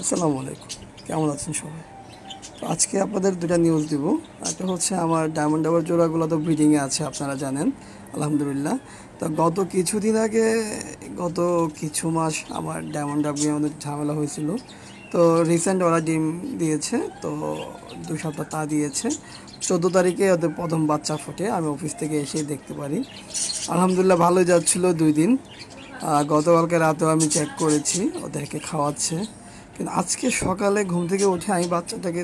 আসসালামু আলাইকুম, কেমন আছেন সবাই? তো আজকে আপনাদের দুটা নিউজ দিব। একটা হচ্ছে আমার ডায়মন্ড ডাবল জোড়াগুলো তো ব্রিডিংয়ে আছে, আপনারা জানেন, আলহামদুলিল্লাহ। তো গত কিছুদিন আগে, গত কিছু মাস আমার ডায়মন্ড ডাবলে অনেক ঝামেলা হয়েছিল। তো রিসেন্ট ওরা ডিম দিয়েছে, তো 2 সপ্তাহ তা দিয়েছে। 14 তারিখে ওদের প্রথম বাচ্চা ফোটে, আমি অফিস থেকে এসেই দেখতে পারি। আলহামদুলিল্লাহ ভালোই যাচ্ছিলো 2 দিন। গতকালকে রাতেও আমি চেক করেছি, ওদেরকে খাওয়াচ্ছে। কিন্তু আজকে সকালে ঘুম থেকে উঠে আমি বাচ্চাটাকে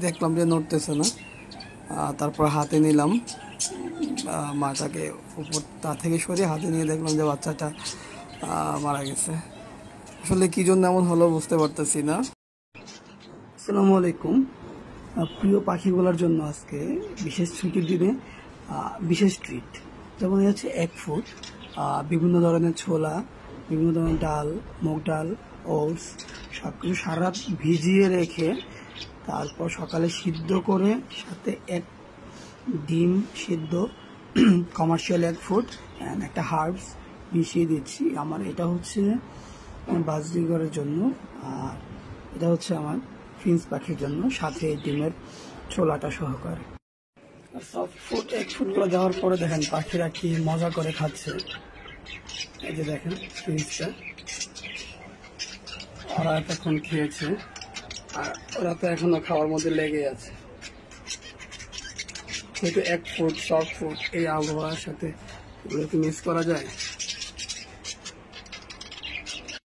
দেখলাম যে নড়তেছে না। তারপর হাতে নিলাম, মাটাকে উপর তা থেকে সরিয়ে হাতে নিয়ে দেখলাম যে বাচ্চাটা মারা গেছে। আসলে কী জন্য এমন হলো বুঝতে পারতেছি না। আসসালামু আলাইকুম। প্রিয় পাখিগুলোর জন্য আজকে বিশেষ ছুটির দিনে বিশেষ ট্রিট, যেমন হচ্ছে 1 ফুট বিভিন্ন ধরনের ছোলা, বিভিন্ন ধরনের ডাল, মুগ ডাল, ওটস সব কিছু সারা রাত ভিজিয়ে রেখে তারপর সকালে সিদ্ধ করে সাথে এক ডিম সিদ্ধ, কমার্শিয়াল 1 ফুট অ্যান্ড একটা হার্বস মিশিয়ে দিচ্ছি। আমার এটা হচ্ছে বাজরিগরের জন্য, আর এটা হচ্ছে আমার ফিন্স পাখির জন্য, সাথে ডিমের ছোলাটা সহকারে। আর সফট ফুড 1 ফুট করে দেওয়ার পরে দেখেন পাখিরা কি মজা করে খাচ্ছে। এই যে দেখেন ফিন্সটা, ওরা এতক্ষণ খেয়েছে আর ওরা তো এখনো খাওয়ার মধ্যে লেগে আছে। কিন্তু 1 ফুট সফট ফুড এই আবহাওয়ার সাথে এগুলোকে মিস করা যায়।